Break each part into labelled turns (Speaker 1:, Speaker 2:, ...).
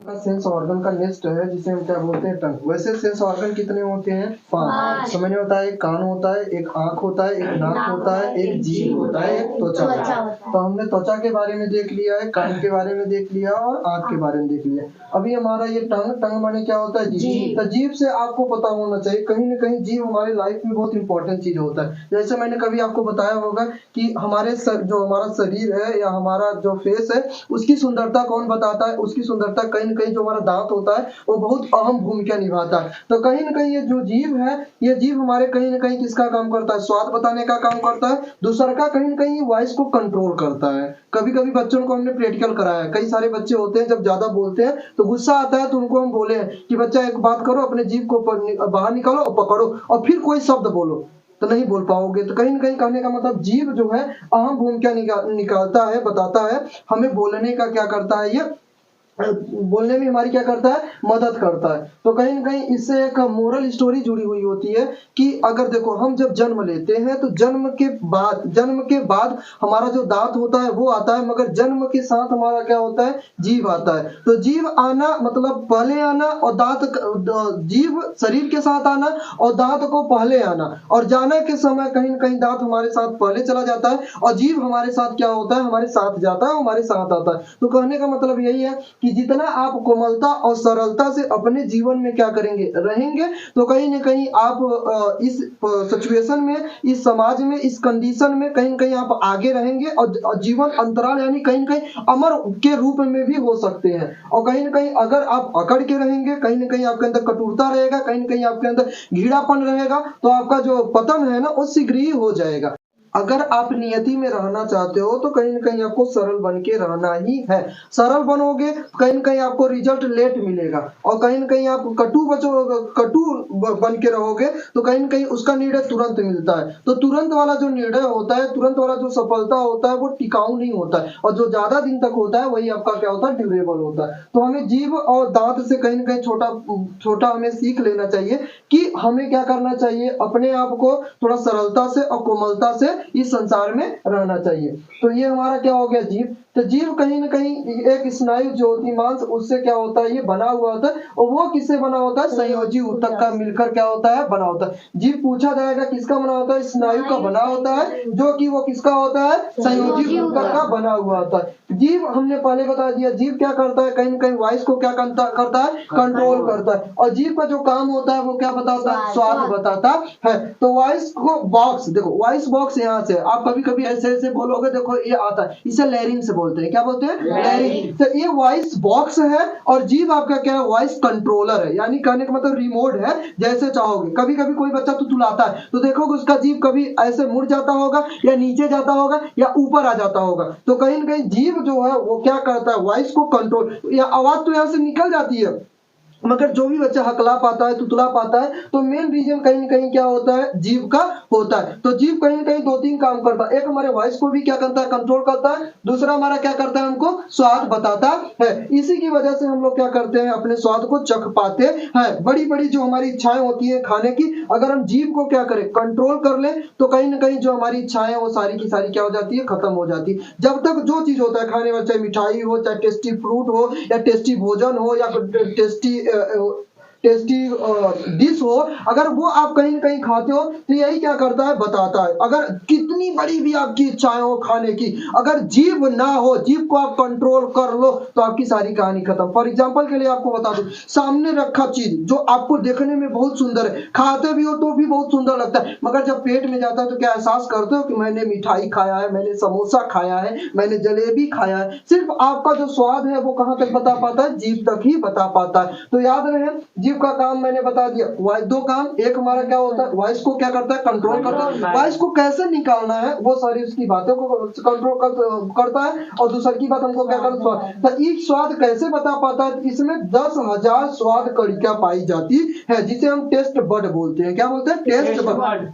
Speaker 1: का sense organ का next है जिसे हम क्या बोलते हैं, टंग। वैसे सेंस ऑर्गन कितने होते हैं? 5। तो मैंने बताया एक कान होता है, एक आंख होता है, एक नाक होता है, एक जीभ होता है, एक त्वचा होता है। तो हमने त्वचा के बारे में देख लिया है, कान के बारे में देख लिया और आंख के बारे में देख लिया। अभी हमारा ये टंग माने क्या होता है? जीभ। तो जीभ से आपको पता होना चाहिए, कहीं ना कहीं जीभ हमारे लाइफ में बहुत इंपॉर्टेंट चीज होता है। जैसे मैंने कभी आपको बताया होगा कि हमारे जो हमारा शरीर है या हमारा जो फेस है उसकी सुंदरता कौन बताता है? उसकी सुंदरता कहीं न कहीं जो हमारा दांत होता है वो बहुत अहम भूमिका निभाता है। तो कहीं न कहीं ये जो जीभ है, ये जीभ हमारे कहीं न कहीं किसका काम करता है? स्वाद बताने का काम करता है। दूसरा का कहीं न कहीं वॉइस को कंट्रोल करता है। कभी-कभी बच्चों को हमने प्रैक्टिकल कराया है। कई सारे बच्चे होते हैं जब ज्यादा बोलते हैं तो गुस्सा आता है, तो उनको हम बोले हैं कि बच्चा एक बात करो, अपने जीभ को बाहर निकालो और पकड़ो और फिर कोई शब्द बोलो, तो नहीं बोल पाओगे। तो कहीं न कहीं कहने का मतलब जीभ जो है अहम भूमिका निकालता है, बताता है हमें बोलने का क्या करता है, ये बोलने में हमारी क्या करता है? मदद करता है। तो कहीं न कहीं इससे एक मोरल स्टोरी जुड़ी हुई होती है कि अगर देखो हम जब जन्म लेते हैं तो जन्म के बाद हमारा जो दांत होता है वो आता है, मगर जन्म के साथ हमारा क्या होता है? जीभ आता है। तो जीभ आना मतलब पहले आना और जीभ शरीर के साथ आना और दांत को पहले आना, और जाने के समय कहीं न कहीं दांत हमारे साथ पहले चला जाता है और जीभ हमारे साथ क्या होता है? हमारे साथ जाता है, हमारे साथ आता है। तो कहने का मतलब यही है कि जितना आप कोमलता और सरलता से अपने जीवन में क्या करेंगे? रहेंगे, तो कहीं न कहीं आप इस सिचुएशन में, इस समाज में, इस कंडीशन में कहीं न कहीं आप आगे रहेंगे और जीवन अंतराल यानी कहीं न कहीं अमर के रूप में भी हो सकते हैं। और कहीं न कहीं अगर आप अकड़ के रहेंगे, कहीं न कहीं आपके अंदर कटुरता रहेगा, कहीं न कहीं आपके अंदर घीड़ापन रहेगा, तो आपका जो पतन है ना वो शीघ्र ही हो जाएगा। अगर आप नियति में रहना चाहते हो तो कहीं न कहीं आपको सरल बन के रहना ही है। सरल बनोगे कहीं न कहीं आपको रिजल्ट लेट मिलेगा, और कहीं न कहीं आप कटु बन के रहोगे तो कहीं न कहीं उसका निर्णय तुरंत मिलता है। तो तुरंत वाला जो निर्णय होता है, तुरंत वाला जो सफलता होता है वो टिकाऊ नहीं होता है, और जो ज्यादा दिन तक होता है वही आपका क्या होता है? ड्यूरेबल होता है। तो हमें जीभ और दांत से कहीं न कहीं छोटा हमें सीख लेना चाहिए कि हमें क्या करना चाहिए? अपने आप को थोड़ा सरलता से और कोमलता से इस संसार में रहना चाहिए। तो ये हमारा क्या हो गया? जीभ। तो जीभ कहीं न कहीं एक स्नायु जो होती है मांस, उससे क्या होता है? ये बना हुआ होता है, और वो किससे बना होता है? संयोजी ऊतक का मिलकर क्या होता है? बना होता है। जीभ पूछा जाएगा किसका बना होता है? स्नायु का बना होता है, जो कि वो किसका होता है? संयोजी ऊतक का बना हुआ होता है। जीभ हमने पहले बता दिया, जीभ क्या करता है? कहीं न कहीं वॉइस को क्या करता है? कंट्रोल करता है। और जीभ का जो काम होता है वो क्या बताता है? स्वाद बताता है। तो वॉइस को बॉक्स, देखो वॉइस बॉक्स यहाँ से आप कभी-कभी ऐसे बोलोगे, देखो ये आता है, इसे लैरिंग से बोलते हैं। क्या बोलते हैं? लैरिंग। तो ये वॉइस बॉक्स है और जीभ आपका क्या है? वॉइस कंट्रोलर है, यानी कहने का मतलब रिमोट है, जैसे चाहोगे। कभी-कभी कोई बच्चा तुतलाता है तो देखोगे उसका जीभ कभी ऐसे मुड़ जाता होगा, या नीचे जाता होगा, या ऊपर आ जाता होगा। तो कहीं न कहीं जीभ जो है वो क्या करता है? वॉइस को कंट्रोल, या आवाज तो यहाँ से निकल जाती है, मगर जो भी बच्चा हकला पाता है, तुतला पाता है, तो मेन रीजन कहीं न कहीं क्या होता है? जीभ का होता है। तो जीभ कहीं न कहीं 2-3 काम करता है। एक हमारे वॉइस को भी क्या करता है? कंट्रोल करता है। दूसरा हमारा क्या करता है? हमको स्वाद बताता है। इसी की वजह से हम लोग क्या करते हैं? अपने स्वाद को चख पाते हैं। बड़ी-बड़ी जो हमारी इच्छाएं होती है खाने की, अगर हम जीभ को क्या करें? कंट्रोल कर लें, तो कहीं न कहीं जो हमारी इच्छाएं वो सारी की सारी क्या हो जाती है? खत्म हो जाती है। जब तक जो चीज होता है खाने वाला, चाहे मिठाई हो, चाहे टेस्टी फ्रूट हो, या टेस्टी भोजन हो, या टेस्टी डिश हो, अगर वो आप कहीं न कहीं खाते हो तो यही क्या करता है? बताता है। अगर कितनी बड़ी भी आपकी इच्छाएं हो खाने की, अगर जीभ ना हो, जीभ को आप कंट्रोल कर लो, तो आपकी सारी कहानी खत्म। फॉर एग्जांपल के लिए आपको बता दूं, सामने रखा चीज जो आपको देखने में बहुत सुंदर है, खाते भी हो तो भी बहुत सुंदर लगता है, मगर जब पेट में जाता है तो क्या एहसास करते हो कि मैंने मिठाई खाया है, मैंने समोसा खाया है, मैंने जलेबी खाया है। सिर्फ आपका जो स्वाद है वो कहां तक बता पाता है? जीभ तक ही बता पाता है। तो याद रहे, जीभ का काम मैंने बता दिया। 2 काम, एक हमारा क्या होता है? वॉइस को क्या करता है? कंट्रोल करता है। वॉइस को कैसे निकालना है वो सारी उसकी बातों को कंट्रोल करता है। और दूसरी की बात हमको क्या करता है? तो एक स्वाद कैसे बता पाता है? इसमें 10,000 स्वाद कणिका पाई जाती है, जिसे हम टेस्ट बड बोलते हैं। क्या बोलते हैं? Test bud.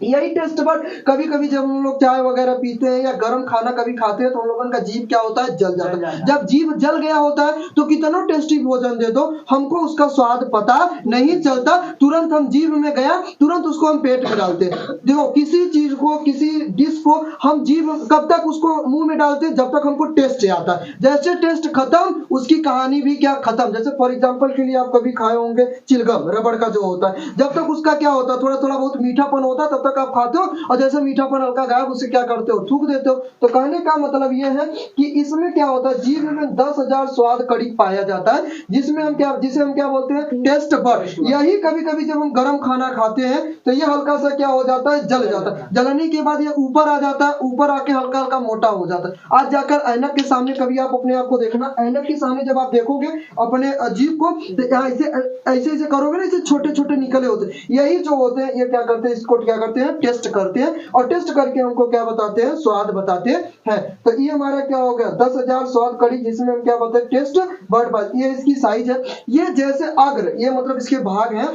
Speaker 1: यही टेस्ट बड कभी कभी जब हम लोग चाय वगैरह पीते हैं या गर्म खाना कभी खाते हैं तो हम लोगों का जीभ क्या होता है, जल जाता है। जब जीभ जल गया होता है तो कितना टेस्टी भोजन दे दो हमको उसका स्वाद पता नहीं चलता, तुरंत हम जीभ में गया तुरंत उसको हम पेट में डालते हैं। देखो किसी चीज को किसी डिश को हम जीभ कब तक उसको मुंह में डालते हैं, जब तक हमको टेस्ट आता है। जैसे टेस्ट खत्म उसकी कहानी भी क्या खत्म। जैसे फॉर एग्जांपल के लिए आप कभी खाए होंगे चिलगम रबड़ का जो होता है, जब तक उसका क्या होता है थोड़ा थोड़ा बहुत मीठापन होता है तब तक आप खाते हो, और जैसे मीठापन हल्का गायब उसे क्या करते हो, थूक देते हो। तो कहने का मतलब ये है कि इसमें क्या होता है, जीभ में 10,000 स्वाद कड़ी पाया जाता है जिसे हम क्या बोलते हैं, टेस्ट बड। यही कभी कभी जब हम गर्म खाना खाते हैं तो ये हल्का सा क्या हो जाता है, जल जाता है। जलने के बाद ये ऊपर आ जाता है, ऊपर आके हल्का हल्का मोटा हो जाता है। आज जाकर ऐनक के सामने कभी आप अपने आप को देखना, ऐनक के सामने जब आप देखोगे अपने जीभ को तो ऐसे ऐसे करोगे ना, इसे छोटे छोटे निकले होते हैं। यही जो होते हैं ये क्या करते हैं, इसको क्या करते हैं, टेस्ट करते हैं, और टेस्ट करके हमको क्या बताते हैं, स्वाद बताते हैं। तो ये हमारा क्या हो गया, 10,000 स्वाद कड़ी जिसमें हम क्या बताते हैं, टेस्ट बड। ये इसकी साइज है, ये जैसे अग्र, ये मतलब इसके भाग हैं,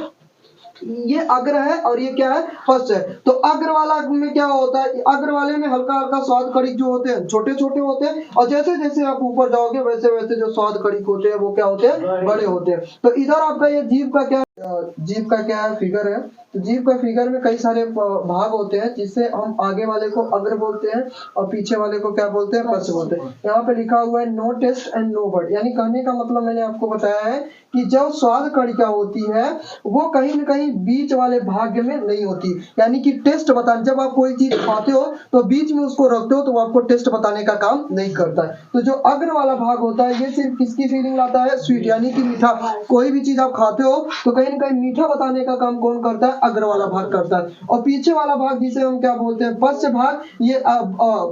Speaker 1: ये अग्र है और ये क्या है, फर्स्ट है। तो अग्र वाला में क्या होता है, अग्र वाले में हल्का हल्का स्वाद कड़ी जो होते हैं छोटे छोटे होते हैं, और जैसे जैसे आप ऊपर जाओगे वैसे वैसे जो स्वाद कड़ी होते हैं वो क्या होते हैं, बड़े होते हैं। तो इधर आपका ये जीभ का क्या है, फिगर है। तो जीभ का फिगर में कई सारे भाग होते हैं जिससे हम आगे वाले को अग्र बोलते हैं और पीछे वाले को क्या बोलते हैं, पश्च बोलते हैं। यहाँ पे लिखा हुआ है नो टेस्ट एंड नो बड, यानी कहने का मतलब मैंने आपको बताया है कि जो स्वाद कणिका होती है वो कहीं न कहीं बीच वाले भाग में नहीं होती, यानी कि टेस्ट बताने, जब आप कोई चीज खाते हो तो बीच में उसको रखते हो तो वो आपको टेस्ट बताने का काम नहीं करता है। तो जो अग्र वाला भाग होता है ये सिर्फ किसकी फीलिंग लाता है, स्वीट, यानी कि मीठा। कोई भी चीज आप खाते हो तो कहीं न कहीं मीठा बताने का काम कौन करता है, अग्र वाला भाग करता है। और पीछे वाला भाग जिसे हम क्या बोलते हैं, पश्च भाग, ये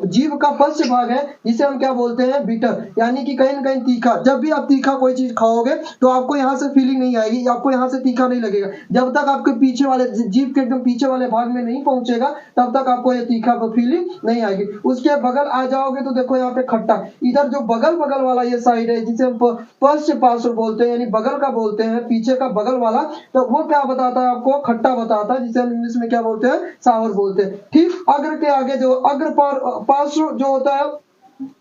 Speaker 1: जीभ का पश्च भाग है जिसे हम क्या बोलते हैं, बिटर, यानी कि कहीं न कहीं तीखा। जब भी आप तीखा कोई चीज खाओगे तो आपको यहाँ से फीलिंग नहीं आएगी, आपको यहाँ से तीखा नहीं लगेगा। जब तक आपके पीछे वाले जीभ के एकदम पीछे वाले भाग में नहीं पहुंचेगा तब तक आपको ये तीखा को फीलिंग नहीं आएगी। उसके बगल आ जाओगे तो देखो यहाँ पे खट्टा, इधर जो बगल बगल वाला ये साइड है जिसे हम पश्च पार्श्व बोलते हैं, यानी बगल का बोलते हैं, पीछे का बगल वाला, तो वो क्या बताता है आपको, खट्टा बताता है, जिसे हम इंग्लिश में क्या बोलते हैं, सावर बोलते हैं। ठीक अग्र के आगे जो अग्र पार्श्व जो होता है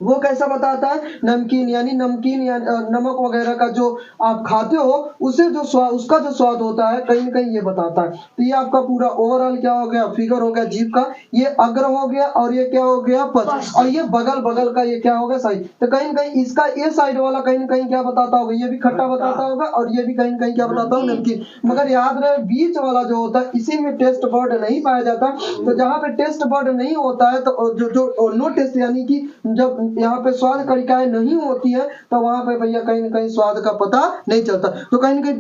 Speaker 1: वो कैसा बताता है, नमकीन, यानी नमकीन या नमक वगैरह का जो आप खाते हो उसे जो स्वाद, उसका जो स्वाद होता है कहीं न कहीं ये बताता है। तो ये आपका पूरा ओवरऑल क्या हो गया, फिगर हो गया जीभ का, ये अग्र हो गया और ये क्या हो गया, पश्च, और ये बगल बगल का ये क्या होगा, साइड। तो कहीं न कहीं इसका ये साइड वाला कहीं न कहीं क्या बताता होगा, ये भी खट्टा बताता होगा और ये भी कहीं न कहीं क्या बताता होगा, नमकीन। मगर याद रहे बीच वाला जो होता है इसी में टेस्ट बर्ड नहीं पाया जाता। तो जहाँ पे टेस्ट बर्ड नहीं होता है तो जो नो टेस्ट, यानी कि जब यहाँ पे स्वाद कणिकाएं नहीं होती है तो वहां पे भैया कहीं न कहीं स्वाद का पता नहीं चलता। तो कहीं न कहीं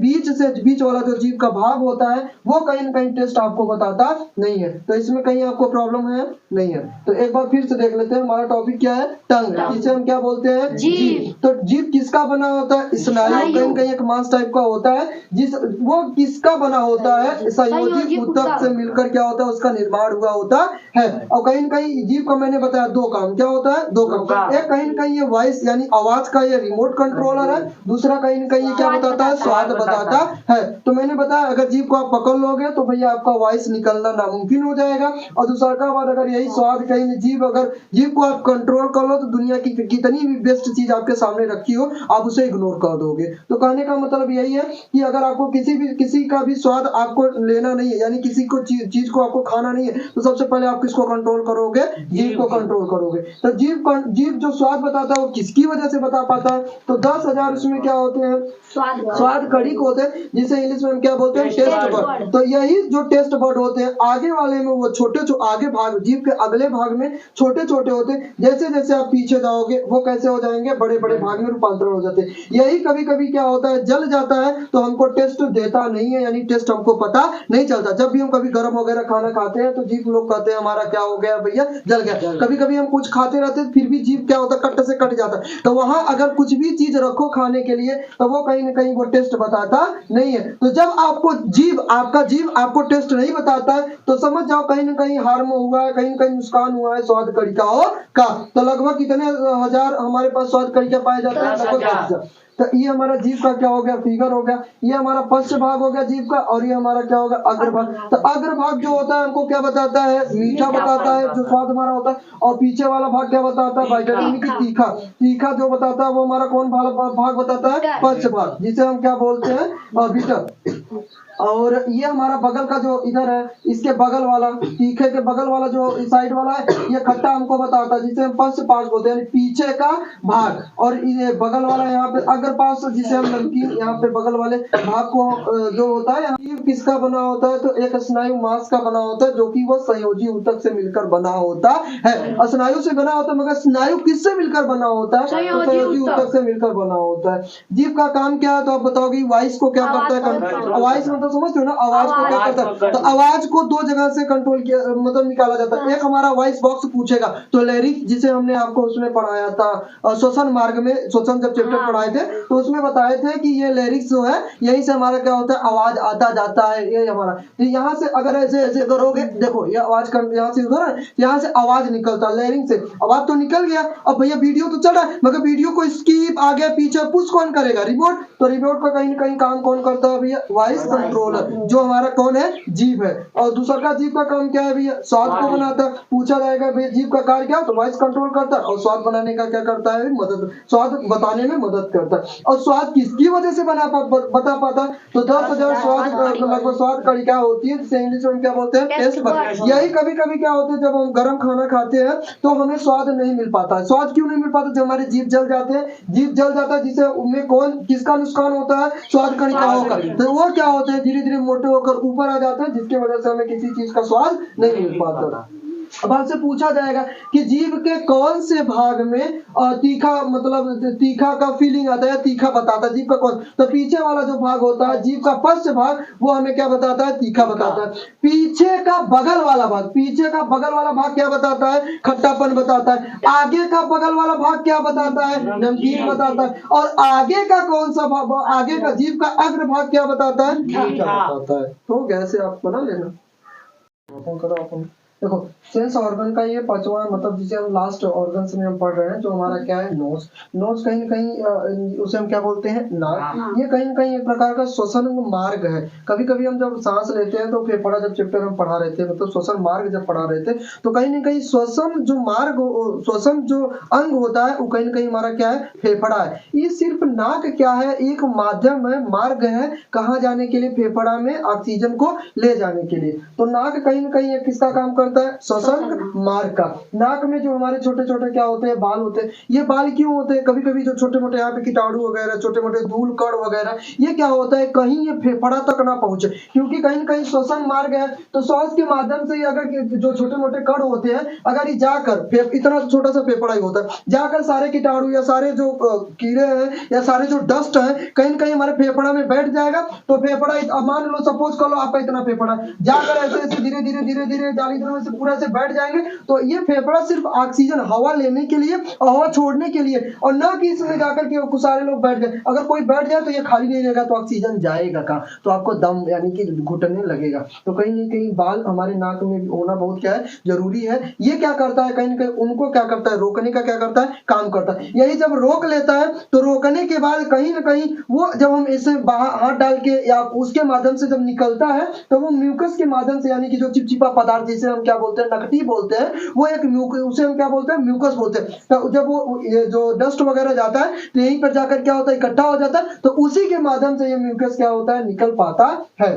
Speaker 1: बीच वाला जो जीभ का भाग होता है वो कहीं न कहीं टेस्ट आपको बताता नहीं है। तो इसमें कहीं आपको प्रॉब्लम है नहीं है। तो एक बार फिर से देख लेते हैं, हमारा टॉपिक क्या है, टंग, जिसे हम क्या बोलते हैं, जीभ। तो जीभ किसका बना होता है, स्नायु, कहीं न कहीं एक मांस टाइप का होता है, वो किसका बना होता है, संयोजी ऊतक से मिलकर क्या होता है, उसका निर्माण हुआ होता है। और कहीं न कहीं जीभ का मैंने बताया दो काम, क्या होता है, दो काम। एक कहीं न कहीं ये वॉइस यानी आवाज का ये रिमोट कंट्रोलर है, दूसरा कहीं न कहीं ये क्या बताता है, स्वाद बताता है। तो मैंने बताया अगर जीभ को आप पकड़ लोगे तो भैया आपका वॉइस निकलना नामुमकिन हो जाएगा। और दूसरा का बात, अगर यही स्वाद कहीं जीभ को आप कंट्रोल कर लो तो दुनिया की कितनी भी बेस्ट चीज आपके सामने रखी हो आप उसे इग्नोर कर दोगे। तो कहने का मतलब यही है कि अगर आपको किसी का भी स्वाद आपको लेना नहीं है, यानी किसी को चीज को आपको खाना नहीं है, तो सबसे पहले आप किसको कंट्रोल करोगे, जीभ को कंट्रोल करोगे। तो जीभ जो स्वाद बताता है वो किसकी वजह से बता पाता है, तो 10,000 उसमें क्या होते हैं, स्वाद कड़ी होते हैं, जिसे इंग्लिश में हम क्या बोलते हैं, टेस्ट बर्ड। तो यही जो टेस्ट बर्ड होते हैं आगे वाले में वो छोटे आगे भाग, जीभ के अगले भाग में छोटे छोटे होते हैं, जैसे जैसे आप पीछे जाओगे वो कैसे हो जाएंगे, बड़े बड़े भाग में रूपांतरण हो जाते हैं। यही कभी कभी क्या होता है, जल जाता है तो हमको टेस्ट देता नहीं है, यानी टेस्ट हमको पता नहीं चलता। जब भी हम कभी गर्म वगैरह खाना खाते हैं तो जीभ लोग कहते हैं हमारा क्या हो गया भैया, जल गया। कभी कभी हम कुछ खाते रहते हैं फिर भी जीभ क्या होता है, कट से कट जाता है। तो वहां अगर कुछ भी चीज रखो खाने के लिए तो वो कहीं न कहीं वो टेस्ट बताता नहीं है। तो जब आपका जीभ आपको टेस्ट नहीं बताता है तो समझ जाओ कहीं न कहीं हार्म हुआ है, कहीं न कहीं नुकसान हुआ है स्वाद कणिकाओं का। तो लगभग कितने हजार हमारे पास स्वाद कणिका पाए जाते हैं, लगभग 10,000। तो ये हमारा जीभ का क्या हो गया, फिगर हो गया। ये हमारा पश्च भाग हो गया जीभ का, और ये हमारा क्या होगा, अग्रभाग। तो अग्रभाग जो होता है हमको क्या बताता है, मीठा बताता है, जो स्वाद हमारा होता है। और पीछे वाला भाग क्या बताता है, बाइटर यानी कि तीखा। तीखा जो बताता है वो हमारा कौन भाग बताता है, पश्च भाग, जिसे हम क्या बोलते हैं, बिटर। और ये हमारा बगल का जो इधर है, इसके बगल वाला, तीखे के बगल वाला जो साइड वाला है, ये खट्टा हमको बताता है, जिसे हम पश्च पास बोलते हैं, यानी पीछे का भाग। और ये बगल वाला यहाँ पे अग्र पास, जिसे हम नमकीन, यहाँ पे बगल वाले भाग को जो होता है, ये किसका बना होता है, तो एक स्नायु मांस का बना होता है, जो कि वो संयोजी ऊतक से मिलकर बना होता है। स्नायु से बना होता है, मगर स्नायु किससे मिलकर बना होता है, तो संयोजी ऊतक से मिलकर बना होता है। जीभ का काम क्या है, तो आप बताओगे वॉइस को क्या करता है, वॉइस मतलब समझते हो ना, आवाज को क्या करता है। तो आवाज को दो जगह से कंट्रोल किया, मतलब निकाला जाता है। एक हमारा वॉइस बॉक्स पूछेगा, तो लैरिक्स, जिसे हमने आपको उसमें पढ़ाया था श्वसन मार्ग में, श्वसन जब चैप्टर पढ़ाए थे, तो उसमें बताए थे कि ये लैरिक्स जो है, यही से हमारा क्या होता है, आवाज आता जाता है। ये हमारा, तो यहाँ से अगर ऐसे ऐसे करोगे, देखो ये आवाज यहाँ से उधर है, यहाँ से आवाज निकलता है, लैरिंग से आवाज तो निकल गया। अब भैया वीडियो तो चल रहा है, मगर वीडियो को स्किप आगे पीछे पुश कौन करेगा, रिमोट। तो रिमोट का कहीं ना कहीं काम कौन करता है भैया, वॉइस कंट्रोलर, जो हमारा कौन है, जीभ है। और दूसरा का जीभ का काम क्या है भैया, स्वाद को बनाता है। पूछा जाएगा भैया जीभ का कार्य क्या, तो वॉइस कंट्रोल करता है। और स्वाद बनाने का क्या करता है, मदद, स्वाद बताने में मदद करता है। और स्वाद किसकी वजह से बता पाता है, तो 10,000 स्वाद लगभग स्वाद कणिका होती है, जिसे इंग्लिश में क्या बोलते हैं, टेस्ट बड। यही कभी कभी क्या होता है, जब हम गर्म खाना खाते हैं तो हमें स्वाद नहीं मिल पाता है। स्वाद क्यों नहीं मिल पाता, जब हमारे जीभ जल जाते हैं, जीभ जल जाता है, जिसे उनमें कौन किसका नुकसान होता है, स्वाद कणिकाओं का। तो वो क्या होते हैं, धीरे धीरे मोटे होकर ऊपर आ जाते हैं, जिसकी वजह से हमें किसी चीज का स्वाद नहीं मिल पाता। अब आपसे पूछा जाएगा कि जीभ के कौन से भाग में तीखा, मतलब तीखा का फीलिंग आता है, तीखा बताता है जीभ का कौन, तो पीछे वाला जो भाग होता है जीभ का पश्च भाग, वो हमें क्या बताता है, तीखा बताता है। पीछे का बगल वाला भाग, पीछे का बगल वाला भाग क्या बताता है, खट्टापन बताता है। आगे का बगल वाला भाग क्या बताता है, नमकीन बताता है। और आगे का कौन सा भाग, आगे का जीभ का अग्र भाग क्या बताता है, मीठा बताता है। तो कैसे आप बना लेना, करो। देखो सेंस ऑर्गन का ये पांचवा, मतलब जिसे हम लास्ट ऑर्गन में हम पढ़ रहे हैं, जो हमारा क्या है, नोज। नोज कहीं न कहीं उसे हम क्या बोलते हैं, नाक। ये कहीं न कहीं एक प्रकार का श्वसन मार्ग है। कभी कभी हम जब सांस लेते हैं, तो फेफड़ा जब चैप्टर हम पढ़ा रहे थे, मतलब श्वसन मार्ग जब पढ़ा रहे थे, तो कहीं न कहीं श्वसन जो मार्ग, श्वसन जो अंग होता है, वो कहीं न कहीं हमारा क्या है, फेफड़ा है। ये सिर्फ नाक क्या है, एक माध्यम है, मार्ग है, कहाँ जाने के लिए, फेफड़ा में ऑक्सीजन को ले जाने के लिए। तो नाक कहीं न कहीं किसका काम करता है, श्वसन मार्ग का। नाक में जो हमारे छोटे छोटे क्या होते हैं, बाल होते हैं। ये बाल क्यों होते हैं, कभी कभी जो छोटे मोटे यहाँ पे कीटाणु वगैरह, छोटे मोटे धूल कण वगैरह, ये क्या होता है, कहीं ये फेफड़ा तक ना पहुंचे, क्योंकि कहीं न कहीं श्वसन मार्ग है। तो श्वास के माध्यम से अगर जो छोटे मोटे कण होते हैं, अगर ये जाकर, इतना छोटा सा फेफड़ा ही होता है, जाकर सारे कीटाणु या सारे जो कीड़े हैं या सारे जो डस्ट है, कहीं न कहीं हमारे फेफड़ा में बैठ जाएगा। तो फेफड़ा, मान लो सपोज कर लो आपका इतना फेफड़ा, जाकर ऐसे ऐसे धीरे धीरे धीरे धीरे जालीदार में से पूरा से बैठ जाएंगे। तो ये फेफड़ा सिर्फ ऑक्सीजन, हवा लेने के लिए और हवा छोड़ने के लिए, और ना कि इसमें जाकर के कुछ सारे लोग बैठ गए। अगर कोई बैठ जाए तो ये खाली नहीं रहेगा, तो ऑक्सीजन जाएगा कहाँ, तो आपको दम यानी कि घुटने लगेगा। तो कहीं न कहीं बाल हमारे नाक में होना बहुत क्या है, जरूरी है। ये क्या करता है, कहीं न कहीं उनको क्या करता है, रोकने का क्या करता है, काम करता है। यही जब रोक लेता है, तो रोकने के बाद कहीं न कहीं वो, जब हम इसे बाहर हाथ डाल के या उसके माध्यम से जब निकलता है, तो वो म्यूकस के माध्यम से, यानी कि जो चिपचिपा पदार्थ, जिसे हम क्या बोलते हैं, नकटी बोलते हैं, वो एक उसे हम क्या बोलते हैं, म्यूकस बोलते हैं। तो जब वो ये जो डस्ट वगैरह जाता है, तो यहीं पर जाकर क्या होता है, इकट्ठा हो जाता है। तो उसी के माध्यम से ये म्यूकस क्या होता है, निकल पाता है।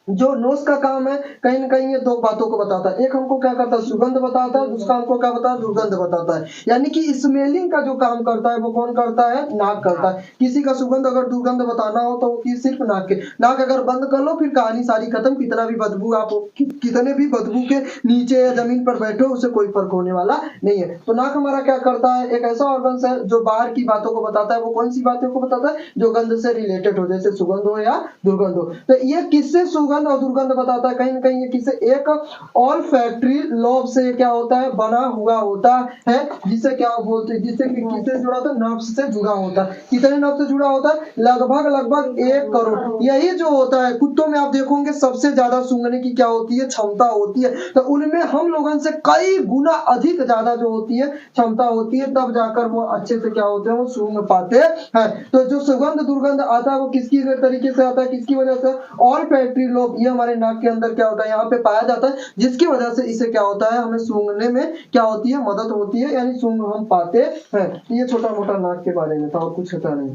Speaker 1: जो नोज का काम है, कहीं न कहीं ये दो बातों को बताता है। एक हमको क्या करता है, सुगंध बताता है, दूसरा हमको क्या बताता है, दुर्गंध बताता है। यानी कि स्मेलिंग का जो काम करता है, वो कौन करता है, नाक करता है। किसी का सुगंध अगर दुर्गंध बताना हो, तो वो सिर्फ नाक के, नाक अगर बंद कर लो, फिर कहानी सारी खत्म। कितना भी बदबू आप कितने भी बदबू के नीचे या जमीन पर बैठे हो, उससे कोई फर्क होने वाला नहीं है। तो नाक हमारा क्या करता है, एक ऐसा ऑर्गन है जो बाहर की बातों को बताता है। वो कौन सी बातों को बताता है, जो गंध से रिलेटेड हो, जैसे सुगंध हो या दुर्गंध हो। तो ये किससे सुगंध सुगंध और दुर्गंध बताता है, कहीं ना कहीं ये किसे एक ऑल्फैक्टरी लोब से क्या होता है, बना हुआ होता है, जिससे क्या बोलते हैं, जिससे किससे जुड़ा होता है, नर्व्स से जुड़ा होता है। कितने नर्व से जुड़ा होता है? लगभग 1 करोड़। यही जो होता है, कुत्तों में आप देखोगे सबसे ज्यादा सूंघने की क्या होती है, क्षमता होती है, तो उनमें हम लोगों से कई गुना अधिक ज्यादा जो होती है क्षमता होती है, तब जाकर वो अच्छे से क्या होते हैं, वो सूंघ पाते हैं। तो जो सुगंध दुर्गंध आता है वो किसकी तरीके से आता है, किसकी वजह से? ऑल्फैक्टरी लोब, ये हमारे नाक के अंदर क्या होता है, यहाँ पे पाया जाता है, जिसकी वजह से इसे क्या होता है, हमें सूंघने में क्या होती है, मदद होती है, यानी सूंघ हम पाते हैं। ये छोटा मोटा नाक के बारे में था, और कुछ होता नहीं।